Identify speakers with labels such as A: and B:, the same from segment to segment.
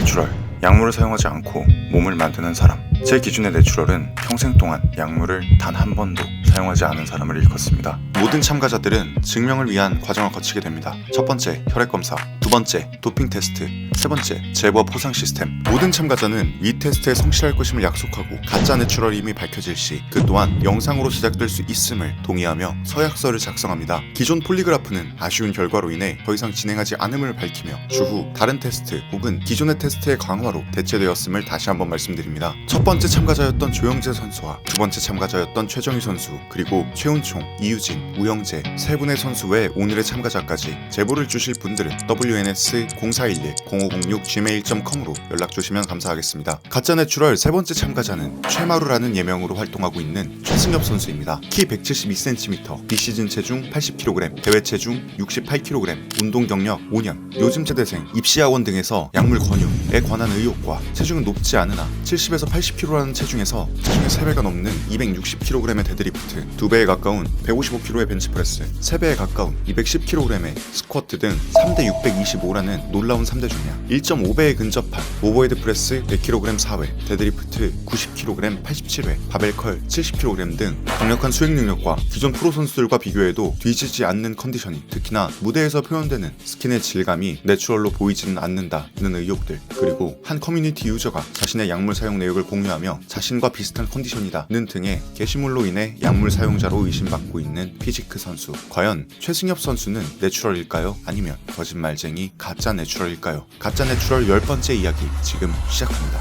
A: 내추럴, 약물을 사용하지 않고 몸을 만드는 사람. 제 기준의 내추럴은 평생 동안 약물을 단 한 번도 사용하지 않은 사람을 일컫습니다. 모든 참가자들은 증명을 위한 과정을 거치게 됩니다. 첫 번째, 혈액검사. 두 번째, 도핑 테스트. 세 번째, 제보와 포상 시스템. 모든 참가자는 위 테스트에 성실할 것임을 약속하고 가짜 내추럴임이 밝혀질 시 그 또한 영상으로 제작될 수 있음을 동의하며 서약서를 작성합니다. 기존 폴리그라프는 아쉬운 결과로 인해 더 이상 진행하지 않음을 밝히며 추후 다른 테스트 혹은 기존의 테스트의 강화로 대체되었음을 다시 한번 말씀드립니다. 첫 번째 참가자였던 조영재 선수와 두 번째 참가자였던 최정희 선수, 그리고 최운총, 이유진, 우영재 세 분의 선수 외 오늘의 참가자까지 제보를 주실 분들은 wns0411-0506gmail.com으로 연락 주시면 감사하겠습니다. 가짜 내추럴 세 번째 참가자는 최마루라는 예명으로 활동하고 있는 최승엽 선수입니다. 키 172cm, 비시즌 체중 80kg, 대회 체중 68kg, 운동 경력 5년, 요즘 재대생, 입시학원 등에서 약물 권유에 관한 의혹과 체중은 높지 않으나 70에서 80kg라는 체중에서 체중의 3배가 넘는 260kg의 데드리프트, 2배에 가까운 155kg의 벤치프레스, 3배에 가까운 210kg의 스쿼트 등 3대 625라는 놀라운 3대 중량, 1.5배에 근접한 오버헤드 프레스 100kg 4회, 데드리프트 90kg 87회, 바벨컬 70kg 등 강력한 수행 능력과 기존 프로 선수들과 비교해도 뒤지지 않는 컨디셔닝, 특히나 무대에서 표현되는 스킨의 질감이 내추럴로 보이지는 않는다는 의혹들, 그리고 한 커뮤니티 유저가 자신의 약물 사용 내역을 공유하며 자신과 비슷한 컨디션이다는 등의 게시물로 인해 약물 사용자로 의심받고 있는 피지크 선수. 과연 최승엽 선수는 내추럴일까요? 아니면 거짓말쟁이 가짜 내추럴일까요? 가짜 내추럴 10번째 이야기 지금 시작합니다.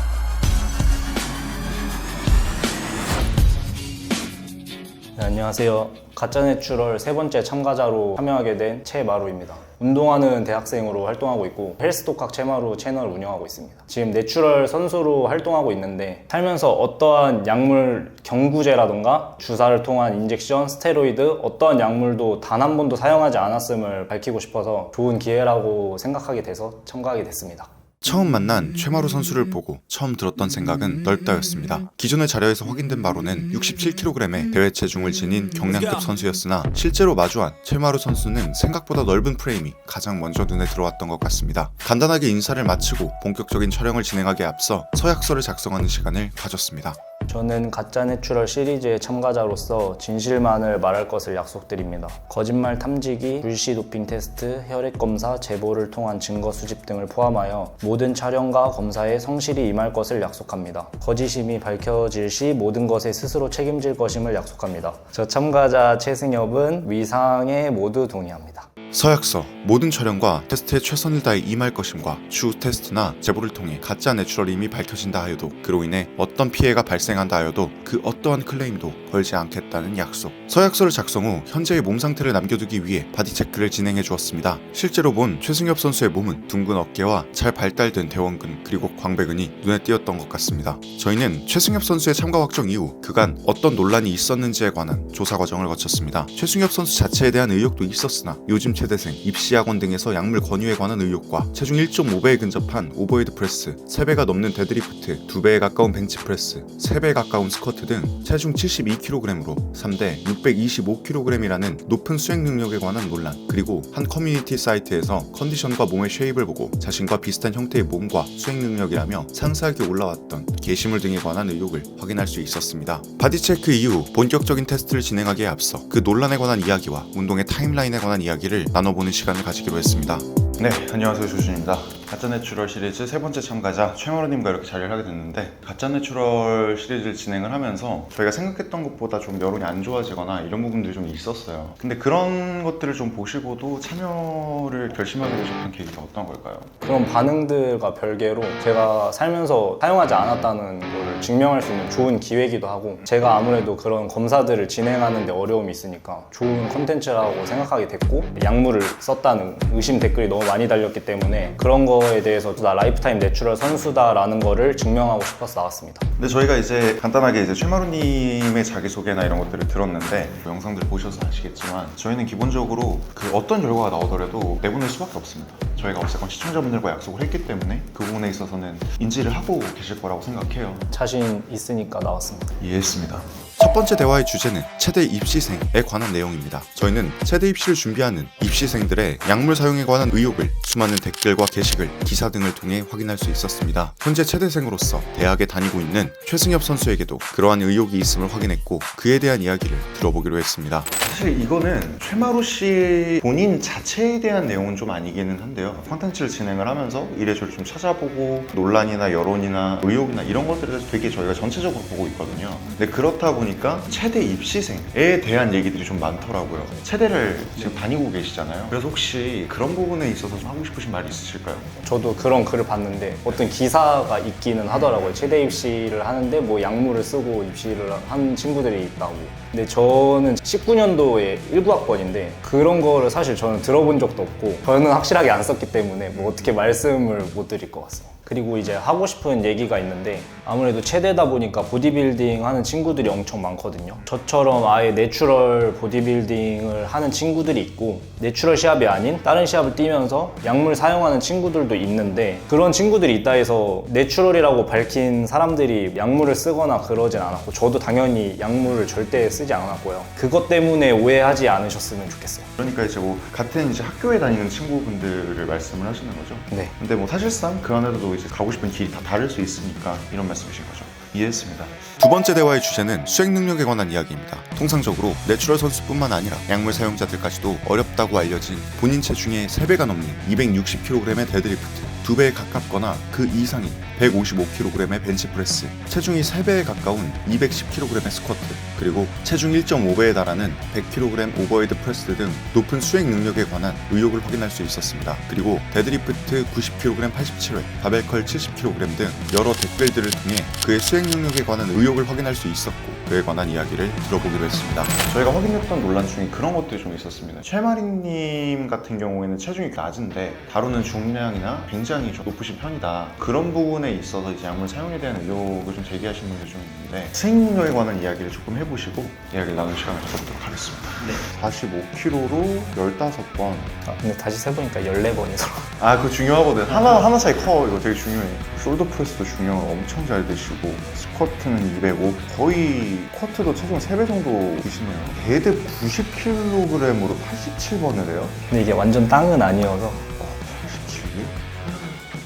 B: 네, 안녕하세요. 가짜 내추럴 세 번째 참가자로 참여하게 된 최마루입니다. 운동하는 대학생으로 활동하고 있고 헬스독학 최마루 채널을 운영하고 있습니다. 지금 내추럴 선수로 활동하고 있는데 살면서 어떠한 약물 경구제라던가 주사를 통한 인젝션, 스테로이드 어떠한 약물도 단 한 번도 사용하지 않았음을 밝히고 싶어서 좋은 기회라고 생각하게 돼서 참가하게 됐습니다.
A: 처음 만난 최마루 선수를 보고 처음 들었던 생각은 넓다였습니다. 기존의 자료에서 확인된 바로는 67kg의 대회 체중을 지닌 경량급 선수였으나 실제로 마주한 최마루 선수는 생각보다 넓은 프레임이 가장 먼저 눈에 들어왔던 것 같습니다. 간단하게 인사를 마치고 본격적인 촬영을 진행하기에 앞서 서약서를 작성하는 시간을 가졌습니다.
B: 저는 가짜 내추럴 시리즈의 참가자로서 진실만을 말할 것을 약속드립니다. 거짓말 탐지기, 불시 도핑 테스트, 혈액 검사, 제보를 통한 증거 수집 등을 포함하여 모든 촬영과 검사에 성실히 임할 것을 약속합니다. 거짓임이 밝혀질 시 모든 것에 스스로 책임질 것임을 약속합니다. 저 참가자 최승엽은 위상에 모두 동의합니다.
A: 서약서, 모든 촬영과 테스트에 최선을 다해 임할 것임과 추후 테스트나 제보를 통해 가짜 내추럴임이 밝혀진다 하여도 그로 인해 어떤 피해가 발생한다 하여도 그 어떠한 클레임도 걸지 않겠다는 약속. 서약서를 작성 후 현재의 몸 상태를 남겨두기 위해 바디 체크를 진행해 주었습니다. 실제로 본 최승엽 선수의 몸은 둥근 어깨와 잘 발달된 대원근 그리고 광배근이 눈에 띄었던 것 같습니다. 저희는 최승엽 선수의 참가 확정 이후 그간 어떤 논란이 있었는지에 관한 조사 과정을 거쳤습니다. 최승엽 선수 자체에 대한 의혹도 있었으나 요즘 재대생, 입시학원 등에서 약물 권유에 관한 의혹과 체중 1.5배에 근접한 오버헤드 프레스, 3배가 넘는 데드리프트, 2배에 가까운 벤치프레스, 3배에 가까운 스쿼트 등 체중 72kg으로 3대 625kg이라는 높은 수행 능력에 관한 논란, 그리고 한 커뮤니티 사이트에서 컨디션과 몸의 쉐입을 보고 자신과 비슷한 형태의 몸과 수행 능력이라며 상세하게 올라왔던 게시물 등에 관한 의혹을 확인할 수 있었습니다. 바디 체크 이후 본격적인 테스트를 진행하기에 앞서 그 논란에 관한 이야기와 운동의 타임라인에 관한 이야기를 나눠보는 시간을 가지기로 했습니다. 네, 안녕하세요. 조준입니다. 가짜 내추럴 시리즈 세 번째 참가자 최마루님과 이렇게 자리를 하게 됐는데, 가짜 내추럴 시리즈를 진행을 하면서 저희가 생각했던 것보다 좀 여론이 안 좋아지거나 이런 부분들이 좀 있었어요. 근데 그런 것들을 좀 보시고도 참여를 결심하게 되셨던 계기가 어떤 걸까요?
B: 그런 반응들과 별개로 제가 살면서 사용하지 않았다는 걸 증명할 수 있는 좋은 기회이기도 하고, 제가 아무래도 그런 검사들을 진행하는 데 어려움이 있으니까 좋은 콘텐츠라고 생각하게 됐고, 약물을 썼다는 의심 댓글이 너무 많이 달렸기 때문에 그런 거에 대해서 나 라이프타임 내추럴 선수다라는 거를 증명하고 싶어서 나왔습니다.
A: 근데 저희가 이제 간단하게 이제 최마루님의 자기소개나 이런 것들을 들었는데, 영상들 보셔서 아시겠지만 저희는 기본적으로 그 어떤 결과가 나오더라도 내보낼 수밖에 없습니다. 저희가 어쨌건 시청자분들과 약속을 했기 때문에 그 부분에 있어서는 인지를 하고 계실 거라고 생각해요.
B: 자신 있으니까 나왔습니다.
A: 이해했습니다. 첫 번째 대화의 주제는 체대 입시생에 관한 내용입니다. 저희는 체대 입시를 준비하는 입시생들의 약물 사용에 관한 의혹을 수많은 댓글과 게시글, 기사 등을 통해 확인할 수 있었습니다. 현재 체대생으로서 대학에 다니고 있는 최승엽 선수에게도 그러한 의혹이 있음을 확인했고 그에 대한 이야기를 들어보기로 했습니다.
C: 사실 이거는 최마루 씨 본인 자체에 대한 내용은 좀 아니기는 한데요. 콘텐츠를 진행을 하면서 이래저래 좀 찾아보고 논란이나 여론이나 의혹이나 이런 것들에 대해서 되게 저희가 전체적으로 보고 있거든요. 근데 그렇다 보니까 체대 입시생에 대한 얘기들이 좀 많더라고요. 체대를 지금 다니고 계시잖아요. 그래서 혹시 그런 부분에 있어서 좀 하고 싶으신 말이 있으실까요?
B: 저도 그런 글을 봤는데 어떤 기사가 있기는 하더라고요. 체대 입시를 하는데 뭐 약물을 쓰고 입시를 한 친구들이 있다고. 근데 저는 19년도에 19학번인데 그런 거를 사실 저는 들어본 적도 없고 저는 확실하게 안 썼기 때문에 뭐 어떻게 말씀을 못 드릴 것 같습니다. 그리고 이제 하고 싶은 얘기가 있는데 아무래도 체대다 보니까 보디빌딩 하는 친구들이 엄청 많거든요. 저처럼 아예 내추럴 보디빌딩을 하는 친구들이 있고 내추럴 시합이 아닌 다른 시합을 뛰면서 약물 사용하는 친구들도 있는데 그런 친구들이 있다 해서 내추럴이라고 밝힌 사람들이 약물을 쓰거나 그러진 않았고 저도 당연히 약물을 절대 쓰지 않았고요. 그것 때문에 오해하지 않으셨으면 좋겠어요.
C: 그러니까 이제 뭐 같은 이제 학교에 다니는 친구분들을 말씀을 하시는 거죠.
B: 네.
C: 근데 뭐 사실상 그 안에도 이제 가고 싶은 길이 다 다를 수 있으니까 이런 말씀이신 거죠. 이해했습니다.
A: 두 번째 대화의 주제는 수행 능력에 관한 이야기입니다. 통상적으로 내추럴 선수뿐만 아니라 약물 사용자들까지도 어렵다고 알려진 본인 체중의 3배가 넘는 260kg의 데드리프트, 2배에 가깝거나 그 이상인 155kg의 벤치프레스, 체중이 3배에 가까운 210kg의 스쿼트, 그리고 체중 1.5배에 달하는 100kg 오버헤드 프레스 등 높은 수행 능력에 관한 의혹을 확인할 수 있었습니다. 그리고 데드리프트 90kg 87회, 바벨컬 70kg 등 여러 댓글들을 통해 그의 수행 능력에 관한 의혹을 확인할 수 있었고 그에 관한 이야기를 들어보기로 했습니다.
C: 저희가 확인했던 논란 중에 그런 것들이 좀 있었습니다. 최마리님 같은 경우에는 체중이 낮은데 다루는 중량이나 굉장히 좀 높으신 편이다. 그런 부분에 있어서 이제 약물 사용에 대한 의혹을 좀 제기하시는 분들이 좀 있는데 수행 능력에 관한 이야기를 조금 해보시고 이야기를 나눌 시간을 가져보도록 하겠습니다. 네. 45kg로 15번.
B: 근데 다시 세보니까 14번이더라고요.
C: 아, 그거 중요하거든. 하나 차이 커. 이거 되게 중요해. 숄더 프레스도 중량을 엄청 잘 드시고 스쿼트는 205, 거의 스쿼트도 체중 3배 정도 드시네요. 데드 90kg으로 87번을 해요?
B: 근데 이게 완전 땅은 아니어서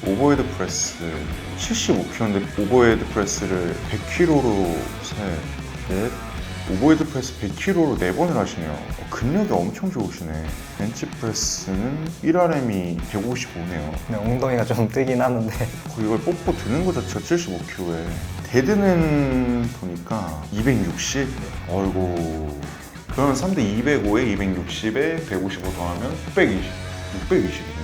C: 87? 오버헤드 프레스 75kg인데 오버헤드 프레스를 100kg로 셋, 오버헤드 프레스 100kg로 4번을 하시네요. 근력이 엄청 좋으시네. 벤치 프레스는 1RM이 155네요.
B: 근데 엉덩이가 좀 뜨긴 하는데
C: 이걸 뽀뽀 드는 거 자체가 75kg에 데드는 보니까 260? 어이구, 그러면 3대 205에 260에 155 더하면 620이네.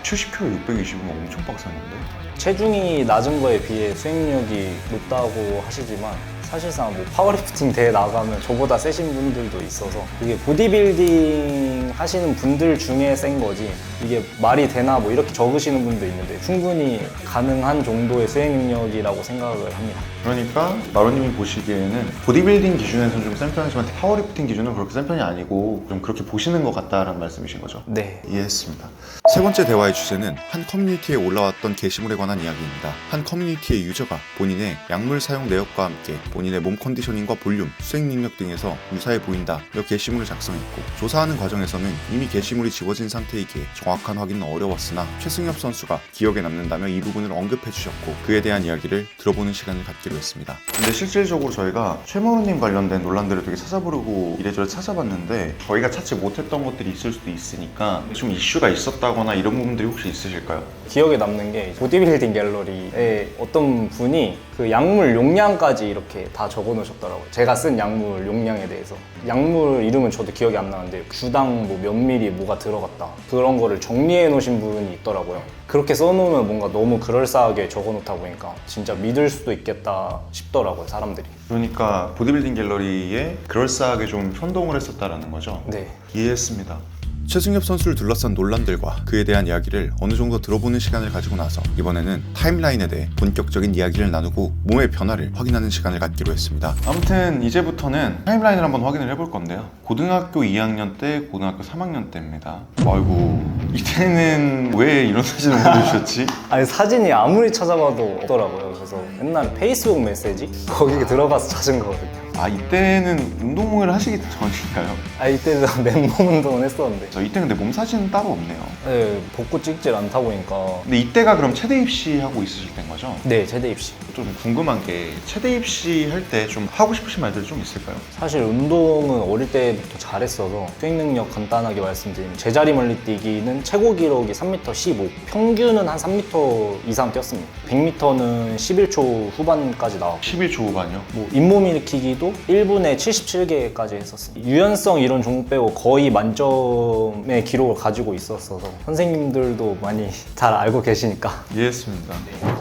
C: 70kg 620이면 엄청 빡센건데?
B: 체중이 낮은 거에 비해 수행력이 높다고 하시지만 사실상 뭐 파워리프팅 대회 나가면 저보다 세신 분들도 있어서 이게 보디빌딩 하시는 분들 중에 센 거지 이게 말이 되나 뭐 이렇게 적으시는 분도 있는데 충분히 가능한 정도의 수행 능력이라고 생각을 합니다.
C: 그러니까 마루님이 보시기에는 보디빌딩 기준에서는 좀 센 편이지만 파워리프팅 기준은 그렇게 센 편이 아니고 좀 그렇게 보시는 것 같다라는 말씀이신 거죠?
B: 네.
C: 이해했습니다.
A: 세 번째 대화의 주제는 한 커뮤니티에 올라왔던 게시물에 관한 이야기입니다. 한 커뮤니티의 유저가 본인의 약물 사용 내역과 함께 본인의 몸 컨디셔닝과 볼륨, 수행 능력 등에서 유사해 보인다 이 게시물을 작성했고 조사하는 과정에서는 이미 게시물이 지워진 상태이기에 정확한 확인은 어려웠으나 최승엽 선수가 기억에 남는다며 이 부분을 언급해 주셨고 그에 대한 이야기를 들어보는 시간을 갖기로 했습니다.
C: 근데 실질적으로 저희가 최마루님 관련된 논란들을 되게 찾아보려고 이래저래 찾아봤는데 저희가 찾지 못했던 것들이 있을 수도 있으니까 좀 이슈가 있었다거나 이런 부분들이 혹시 있으실까요?
B: 기억에 남는 게 보디빌딩 갤러리에 어떤 분이 그 약물 용량까지 이렇게 다 적어 놓으셨더라고요. 제가 쓴 약물 용량에 대해서. 약물 이름은 저도 기억이 안 나는데 주당 뭐 몇 미리 뭐가 들어갔다. 그런 거를 정리해 놓으신 분이 있더라고요. 그렇게 써놓으면 뭔가 너무 그럴싸하게 적어 놓다 보니까 진짜 믿을 수도 있겠다 싶더라고요, 사람들이.
C: 그러니까 보디빌딩 갤러리에 그럴싸하게 좀 선동을 했었다라는 거죠?
B: 네.
C: 이해했습니다.
A: 최승엽 선수를 둘러싼 논란들과 그에 대한 이야기를 어느 정도 들어보는 시간을 가지고 나서 이번에는 타임라인에 대해 본격적인 이야기를 나누고 몸의 변화를 확인하는 시간을 갖기로 했습니다.
C: 아무튼 이제부터는 타임라인을 한번 확인을 해볼 건데요. 고등학교 2학년 때, 고등학교 3학년 때입니다. 아이고, 이때는 왜 이런 사진을 보내주셨지?
B: 아니 사진이 아무리 찾아봐도 없더라고요. 그래서 옛날 페이스북 메시지? 거기에 들어가서 찾은 거거든요.
C: 아, 이때는 운동을 하시기 전인가요?
B: 이때는 맨몸 운동은 했었는데
C: 저 이때 근데 몸 사진은 따로 없네요.
B: 네, 복구 찍질 않다 보니까.
C: 근데 이때가 그럼 체대 입시하고 있으실 때인 거죠?
B: 네, 제대 입시.
C: 좀 궁금한 게 체대 입시 할 때 좀 하고 싶으신 말들이 좀 있을까요?
B: 사실 운동은 어릴 때부터 잘했어서 수행 능력 간단하게 말씀드리면 제자리 멀리 뛰기는 최고 기록이 3m 15, 평균은 한 3m 이상 뛰었습니다. 100m는 11초 후반까지 나왔고
C: 11초 후반이요?
B: 뭐 잇몸 일으키기도 1분에 77개까지 했었습니다. 유연성 이런 종목 빼고 거의 만점의 기록을 가지고 있었어서 선생님들도 많이 잘 알고 계시니까.
C: 이해했습니다.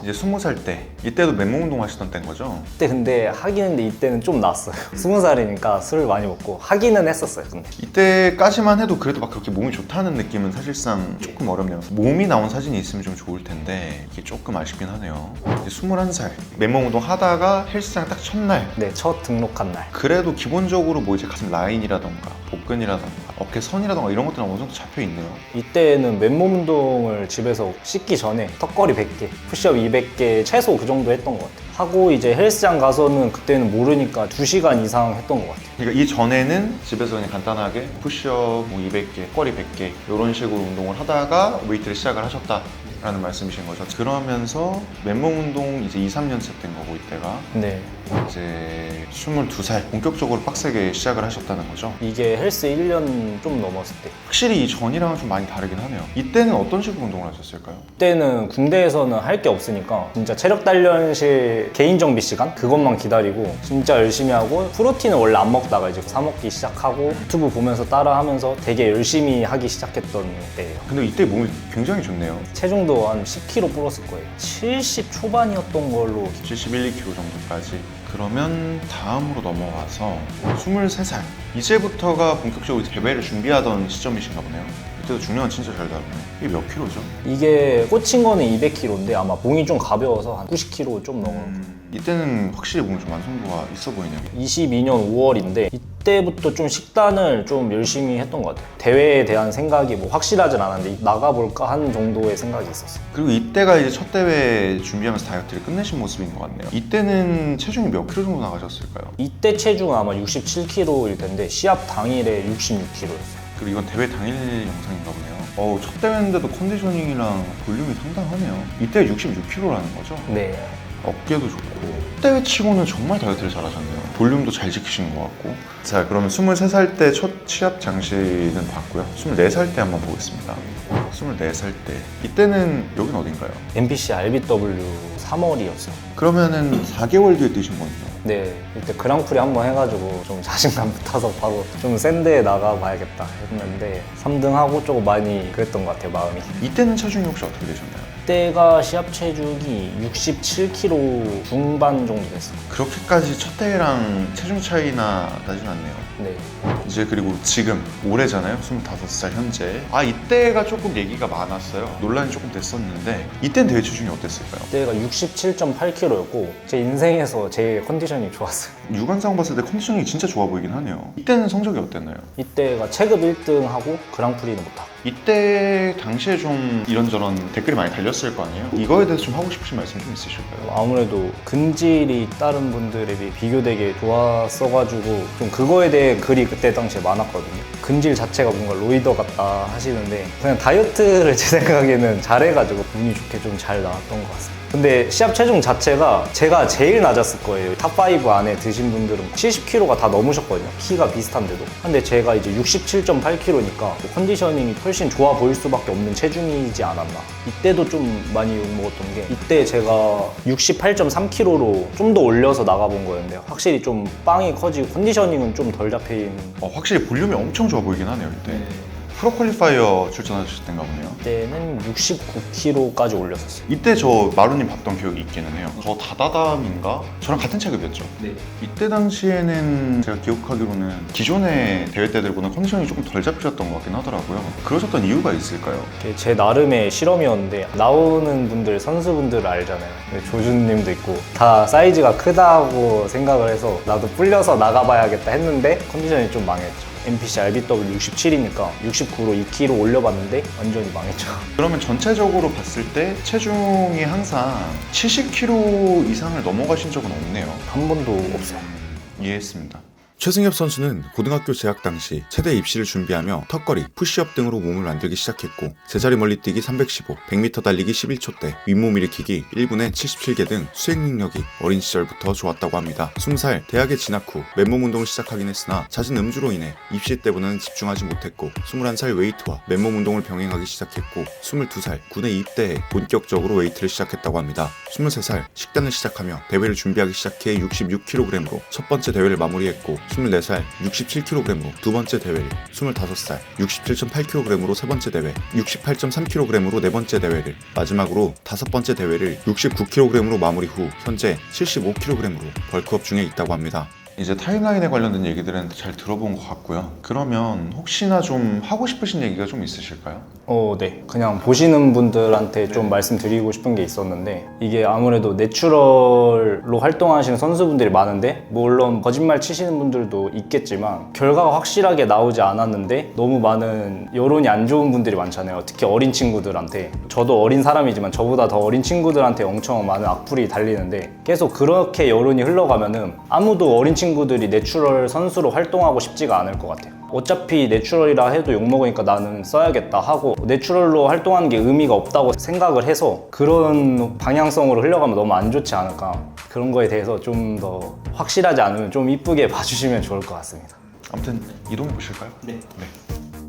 C: 이제 20살 때 이때도 맨몸 운동 하시던 때인 거죠?
B: 그때 근데 하긴 했는데 이때는 좀 낫어요. 20살이니까 술을 많이 먹고 하기는 했었어요. 근데
C: 이때까지만 해도 그래도 막 그렇게 몸이 좋다는 느낌은 사실상 조금 어렵네요. 몸이 나온 사진이 있으면 좀 좋을 텐데 이게 조금 아쉽긴 하네요. 이제 21살 맨몸 운동 하다가 헬스장 딱 첫날
B: 네, 첫 등록한 날.
C: 그래도 기본적으로 뭐 이제 가슴 라인이라던가 복근이라던가 어깨 선이라던가 이런 것들은 어느 정도 잡혀 있네요.
B: 이때는 맨몸 운동을 집에서 씻기 전에 턱걸이 100개, 푸시업 200개 최소 그 정도 했던 것 같아요. 하고 이제 헬스장 가서는 그때는 모르니까 2시간 이상 했던 것 같아요.
C: 그러니까 이 전에는 집에서 그냥 간단하게 푸시업 뭐 200개, 턱걸이 100개 이런 식으로 운동을 하다가 웨이트를 시작을 하셨다라는 말씀이신 거죠. 그러면서 맨몸 운동 이제 2, 3년째 된 거고 이때가
B: 네.
C: 이제 22살 본격적으로 빡세게 시작을 하셨다는 거죠.
B: 이게 헬스 1년 좀 넘었을 때.
C: 확실히 이 전이랑은 좀 많이 다르긴 하네요. 이때는 어떤 식으로 운동을 하셨을까요?
B: 그때는 군대에서는 할 게 없으니까 진짜 체력 단련실 개인 정비 시간 그것만 기다리고 진짜 열심히 하고 프로틴은 원래 안 먹다가 이제 사 먹기 시작하고 유튜브 보면서 따라하면서 되게 열심히 하기 시작했던 때예요.
C: 근데 이때 몸이 굉장히 좋네요.
B: 체중도 한 10kg 불었을 거예요. 70 초반이었던 걸로.
C: 71, 2kg 정도까지. 그러면 다음으로 넘어와서 23살 이제부터가 본격적으로 대회를 준비하던 시점이신가 보네요. 이때도 중량은 진짜 잘 다루네. 이게 몇 킬로죠?
B: 이게 꽂힌 거는 200kg인데 아마 봉이 좀 가벼워서 한 90kg 좀 넘은.
C: 이때는 확실히 몸이 좀 완성도가 있어 보이네요.
B: 22년 5월인데 이때부터 좀 식단을 좀 열심히 했던 것 같아요. 대회에 대한 생각이 뭐 확실하진 않았는데 나가볼까 하는 정도의 생각이 있었어요.
C: 그리고 이때가 이제 첫 대회 준비하면서 다이어트를 끝내신 모습인 것 같네요. 이때는 체중이 몇 킬로 정도 나가셨을까요?
B: 이때 체중은 아마 67kg일 텐데 시합 당일에 66kg였어요.
C: 그리고 이건 대회 당일 영상인가 보네요. 첫 대회인데도 컨디셔닝이랑 볼륨이 상당하네요. 이때 66kg라는 거죠?
B: 네.
C: 어깨도 좋고 대회 치고는 정말 다이어트를 잘하셨네요. 볼륨도 잘 지키신 것 같고. 자, 그러면 23살 때 첫 시합 장식은 봤고요. 24살 때 한번 보겠습니다. 24살 때 이때는 여긴 어딘가요?
B: NPC RBW 3월이었어요.
C: 그러면은 4개월 뒤에 뛰신 거네요.
B: 네, 이때 그랑프리 한번 해가지고 좀 자신감 붙어서 바로 좀 센 데에 나가봐야겠다 했는데 3등하고 조금 많이 그랬던 것 같아요, 마음이.
C: 이때는 체중이 혹시 어떻게 되셨나요?
B: 그때가 시합 체중이 67kg 중반 정도 됐어요.
C: 그렇게까지 첫 대회랑 체중 차이나 나진 않네요.
B: 네.
C: 이제 그리고 지금 올해잖아요. 25살 현재. 이때가 조금 얘기가 많았어요. 논란이 조금 됐었는데 이때는 대회 체중이 어땠을까요?
B: 그때가 67.8kg였고 제 인생에서 제일 컨디션이 좋았어요.
C: 육안상 봤을 때 컨디셔닝이 진짜 좋아 보이긴 하네요. 이때는 성적이 어땠나요?
B: 이때가 체급 1등하고 그랑프리는 못하고.
C: 이때 당시에 좀 이런저런 댓글이 많이 달렸을 거 아니에요? 이거에 대해서 좀 하고 싶으신 말씀 좀 있으실까요?
B: 아무래도 근질이 다른 분들에 비해 비교되게 좋았어가지고 좀 그거에 대해 글이 그때 당시에 많았거든요. 근질 자체가 뭔가 로이더 같다 하시는데 그냥 다이어트를 제 생각에는 잘해가지고 운이 좋게 좀 잘 나왔던 것 같습니다. 근데 시합 체중 자체가 제가 제일 낮았을 거예요. 탑5 안에 드신 분들은 70kg가 다 넘으셨거든요. 키가 비슷한데도. 근데 제가 이제 67.8kg니까 컨디셔닝이 훨씬 좋아 보일 수밖에 없는 체중이지 않았나. 이때도 좀 많이 욕먹었던 게 이때 제가 68.3kg로 좀 더 올려서 나가본 거였는데 확실히 좀 빵이 커지고 컨디셔닝은 좀 덜 잡혀있는.
C: 확실히 볼륨이 엄청 좋아 보이긴 하네요. 이때. 프로 퀄리파이어 출전하셨을 때인가 보네요.
B: 그때는 69kg까지 올렸었어요.
C: 이때 저 마루님 봤던 기억이 있기는 해요. 저 다다담인가? 저랑 같은 체급이었죠.
B: 네.
C: 이때 당시에는 제가 기억하기로는 기존의 대회 때들보다 컨디션이 조금 덜 잡히셨던 것 같긴 하더라고요. 그러셨던 이유가 있을까요?
B: 제 나름의 실험이었는데 나오는 분들, 선수분들 알잖아요. 조준님도 있고 다 사이즈가 크다고 생각을 해서 나도 불려서 나가봐야겠다 했는데 컨디션이 좀 망했죠. NPC RBW 67이니까 69로 2kg 올려봤는데 완전히 망했죠.
C: 그러면 전체적으로 봤을 때 체중이 항상 70kg 이상을 넘어가신 적은 없네요.
B: 한 번도 없어요.
C: 이해했습니다.
A: 최승엽 선수는 고등학교 재학 당시 체대 입시를 준비하며 턱걸이, 푸시업 등으로 몸을 만들기 시작했고 제자리 멀리뛰기 315, 100m 달리기 11초대, 윗몸 일으키기 1분에 77개 등 수행 능력이 어린 시절부터 좋았다고 합니다. 20살 대학에 진학 후 맨몸 운동을 시작하긴 했으나 잦은 음주로 인해 입시 때보다는 집중하지 못했고 21살 웨이트와 맨몸 운동을 병행하기 시작했고 22살 군에 입대해 본격적으로 웨이트를 시작했다고 합니다. 23살 식단을 시작하며 대회를 준비하기 시작해 66kg으로 첫 번째 대회를 마무리했고 24살 67kg으로 두 번째 대회를, 25살 67.8kg으로 세 번째 대회, 68.3kg으로 네 번째 대회를, 마지막으로 다섯 번째 대회를 69kg으로 마무리 후 현재 75kg으로 벌크업 중에 있다고 합니다.
C: 이제 타임라인에 관련된 얘기들은 잘 들어본 것 같고요. 그러면 혹시나 좀 하고 싶으신 얘기가 좀 있으실까요?
B: 네. 그냥 보시는 분들한테 좀 말씀드리고 싶은 게 있었는데 이게 아무래도 내추럴로 활동하시는 선수분들이 많은데 물론 거짓말 치시는 분들도 있겠지만 결과가 확실하게 나오지 않았는데 너무 많은 여론이 안 좋은 분들이 많잖아요. 특히 어린 친구들한테. 저도 어린 사람이지만 저보다 더 어린 친구들한테 엄청 많은 악플이 달리는데 계속 그렇게 여론이 흘러가면은 아무도 어린 친구들이 내추럴 선수로 활동하고 싶지가 않을 것 같아요. 어차피 내추럴이라 해도 욕먹으니까 나는 써야겠다 하고 내추럴로 활동하는 게 의미가 없다고 생각을 해서 그런 방향성으로 흘러가면 너무 안 좋지 않을까. 그런 거에 대해서 좀 더 확실하지 않으면 좀 이쁘게 봐주시면 좋을 것 같습니다.
C: 아무튼 이동해 보실까요?
B: 네.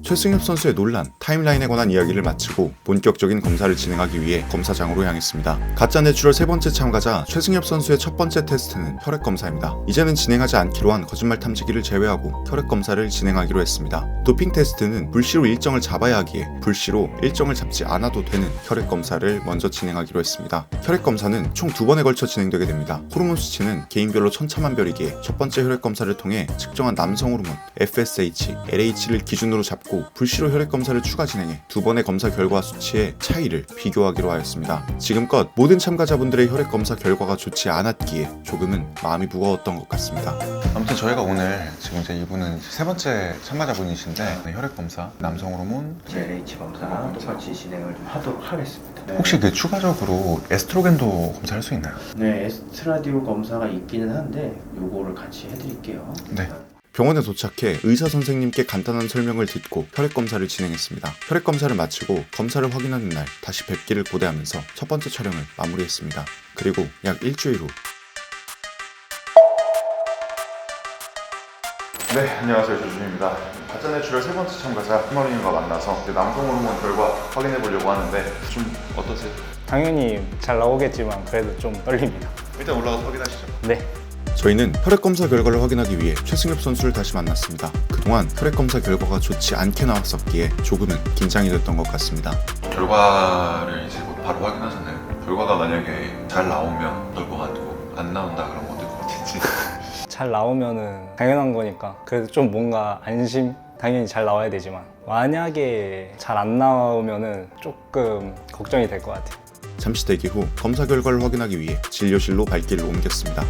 A: 최승엽 선수의 논란, 타임라인에 관한 이야기를 마치고 본격적인 검사를 진행하기 위해 검사장으로 향했습니다. 가짜 내추럴 세 번째 참가자 최승엽 선수의 첫 번째 테스트는 혈액 검사입니다. 이제는 진행하지 않기로 한 거짓말 탐지기를 제외하고 혈액 검사를 진행하기로 했습니다. 도핑 테스트는 불시로 일정을 잡아야 하기에 불시로 일정을 잡지 않아도 되는 혈액 검사를 먼저 진행하기로 했습니다. 혈액 검사는 총 2번에 걸쳐 진행되게 됩니다. 호르몬 수치는 개인별로 천차만별이기에 첫 번째 혈액 검사를 통해 측정한 남성 호르몬 FSH, LH를 기준으로 잡고 불시로 혈액 검사를 추가 진행해 두 번의 검사 결과 수치의 차이를 비교하기로 하였습니다. 지금껏 모든 참가자분들의 혈액 검사 결과가 좋지 않았기에 조금은 마음이 무거웠던 것 같습니다.
C: 아무튼 저희가 오늘 지금 이제 이분은 세 번째 참가자분이신데 혈액 검사, 남성 호르몬
D: LH 검사 똑같이 진행을 좀 하도록 하겠습니다. 네.
C: 혹시 그 추가적으로 에스트로겐도 검사할 수 있나요?
D: 네, 에스트라디올 검사가 있기는 한데 요거를 같이 해드릴게요.
C: 네.
A: 병원에 도착해 의사 선생님께 간단한 설명을 듣고 혈액 검사를 진행했습니다. 혈액 검사를 마치고 검사를 확인하는 날 다시 뵙기를 고대하면서 첫 번째 촬영을 마무리했습니다. 그리고 약 일주일 후
C: 네, 안녕하세요. 조준입니다. 가짜 내추럴 세 번째 참가자 희마루님과 만나서 이제 남성 호르몬 결과 확인해 보려고 하는데 좀 어떠세요?
B: 당연히 잘 나오겠지만 그래도 좀 떨립니다.
C: 일단 올라가서 확인하시죠.
B: 네.
A: 저희는 혈액 검사 결과를 확인하기 위해 최승엽 선수를 다시 만났습니다. 그동안 혈액 검사 결과가 좋지 않게 나왔었기에 조금은 긴장이 됐던 것 같습니다.
C: 결과를 이제 뭐 바로 확인하잖아요. 결과가 만약에 잘 나오면 어떨 것 같고 안 나온다 그러면 어떨 것 같은지.
B: 잘 나오면은 당연한 거니까 그래도 좀 뭔가 안심? 당연히 잘 나와야 되지만 만약에 잘 안 나오면은 조금 걱정이 될 것 같아요.
A: 잠시 대기 후 검사 결과를 확인하기 위해 진료실로 발길을 옮겼습니다.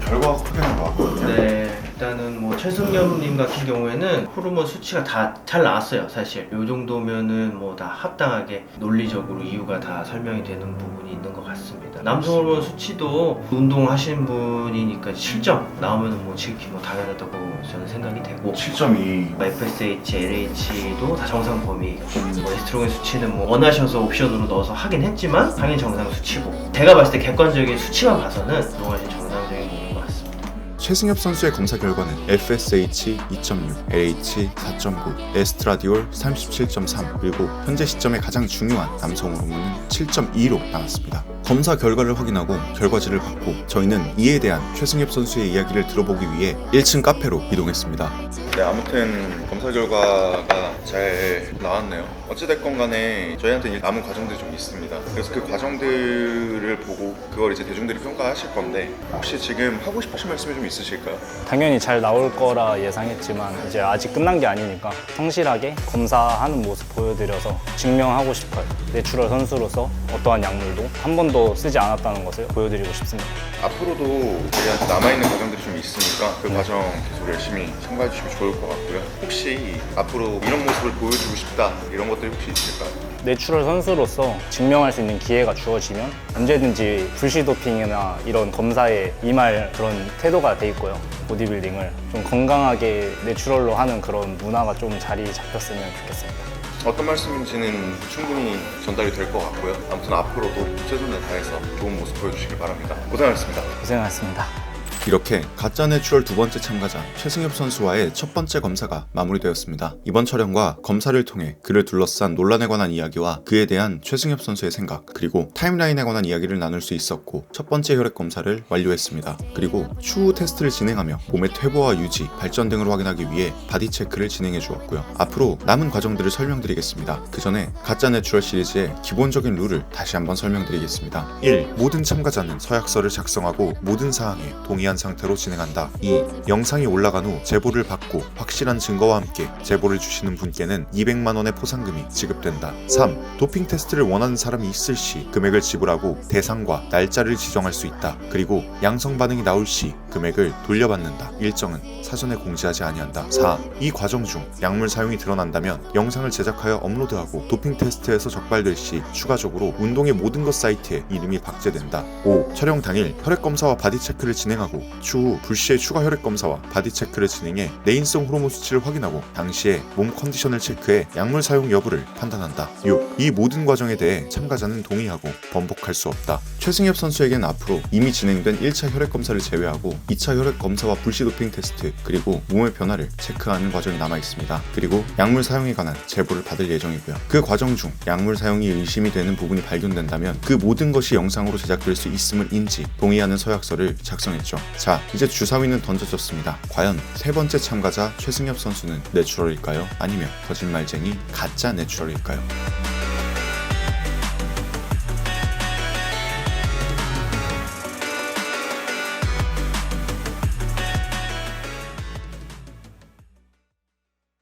C: 결과 확인을 나왔거든요.
D: 네, 일단은 뭐 최승엽님 같은 경우에는 호르몬 수치가 다 잘 나왔어요. 사실 요 정도면은 뭐 다 합당하게 논리적으로 이유가 다 설명이 되는 부분이 있는 것 같습니다. 남성 호르몬 수치도 운동하시는 분이니까 7점 나오면은 뭐 지극히 뭐 당연하다고 저는 생각이 되고
C: 7.2
D: FSH, LH도 다 정상 범위. 뭐 에스트로겐 수치는 뭐 원하셔서 옵션으로 넣어서 하긴 했지만 당연히 정상 수치고 제가 봤을 때 객관적인 수치만 봐서는 운동하신 정상적인 몸인 것 같습니다.
A: 최승엽 선수의 검사 결과는 FSH 2.6, LH 4.9, 에스트라디올 37.3 그리고 현재 시점에 가장 중요한 남성 호르몬은 7.2로 나왔습니다. 검사 결과를 확인하고 결과지를 받고 저희는 이에 대한 최승엽 선수의 이야기를 들어보기 위해 1층 카페로 이동했습니다.
C: 네, 아무튼 검사 결과가 잘 나왔네요. 어찌됐건 간에 저희한테 남은 과정들이 좀 있습니다. 그래서 그 과정들을 보고 그걸 이제 대중들이 평가하실 건데 혹시 지금 하고 싶으신 말씀이 좀 있으실까요?
B: 당연히 잘 나올 거라 예상했지만 이제 아직 끝난 게 아니니까 성실하게 검사하는 모습 보여드려서 증명하고 싶어요. 내추럴 선수로서 어떠한 약물도 한 번도 쓰지 않았다는 것을 보여드리고 싶습니다.
C: 앞으로도 저희한테 남아있는 과정들이 좀 있으니까 그 과정 계속 열심히 참가해 주시면 좋을
A: 좋을 것 같고요. 혹시 앞으로 이런 모습을 보여주고 싶다 이런 것들이 혹시 있을까요?
B: 내추럴 선수로서 증명할 수 있는 기회가 주어지면 언제든지 불시도핑이나 이런 검사에 임할 그런 태도가 돼 있고요. 보디빌딩을 좀 건강하게 내추럴로 하는 그런 문화가 좀 자리 잡혔으면 좋겠습니다.
A: 어떤 말씀인지는 충분히 전달이 될 것 같고요. 아무튼 앞으로도 최선을 다해서 좋은 모습 보여주시길 바랍니다. 고생하셨습니다.
B: 고생하셨습니다.
A: 이렇게 가짜 내추럴 두 번째 참가자 최승엽 선수와의 첫 번째 검사가 마무리되었습니다. 이번 촬영과 검사를 통해 그를 둘러싼 논란에 관한 이야기와 그에 대한 최승엽 선수의 생각, 그리고 타임라인에 관한 이야기를 나눌 수 있었고 첫 번째 혈액 검사를 완료했습니다. 그리고 추후 테스트를 진행하며 몸의 퇴보와 유지, 발전 등을 확인하기 위해 바디 체크를 진행해 주었고요. 앞으로 남은 과정들을 설명드리겠습니다. 그 전에 가짜 내추럴 시리즈의 기본적인 룰을 다시 한번 설명드리겠습니다. 1. 모든 참가자는 서약서를 작성하고 모든 사항에 동의한 상태로 진행한다. 2. 영상이 올라간 후 제보를 받고 확실한 증거와 함께 제보를 주시는 분께는 200만원의 포상금이 지급된다. 3. 도핑 테스트를 원하는 사람이 있을 시 금액을 지불하고 대상과 날짜를 지정할 수 있다. 그리고 양성 반응이 나올 시 금액을 돌려받는다. 일정은 사전에 공지하지 아니한다. 4. 이 과정 중 약물 사용이 드러난다면 영상을 제작하여 업로드하고 도핑 테스트에서 적발될 시 추가적으로 운동의 모든 것 사이트에 이름이 박제된다. 5. 촬영 당일 혈액 검사와 바디 체크를 진행하고 추후 불시에 추가 혈액 검사와 바디 체크를 진행해 내인성 호르몬 수치를 확인하고 당시에 몸 컨디션을 체크해 약물 사용 여부를 판단한다. 6. 이 모든 과정에 대해 참가자는 동의하고 번복할 수 없다. 최승엽 선수에겐 앞으로 이미 진행된 1차 혈액 검사를 제외하고 2차 혈액 검사와 불시 도핑 테스트, 그리고 몸의 변화를 체크하는 과정이 남아 있습니다. 그리고 약물 사용에 관한 제보를 받을 예정이고요. 그 과정 중 약물 사용이 의심이 되는 부분이 발견된다면 그 모든 것이 영상으로 제작될 수 있음을 인지 동의하는 서약서를 작성했죠. 자, 이제 주사위는 던져졌습니다. 과연 세 번째 참가자 최승엽 선수는 내추럴일까요? 아니면 거짓말쟁이 가짜 내추럴일까요?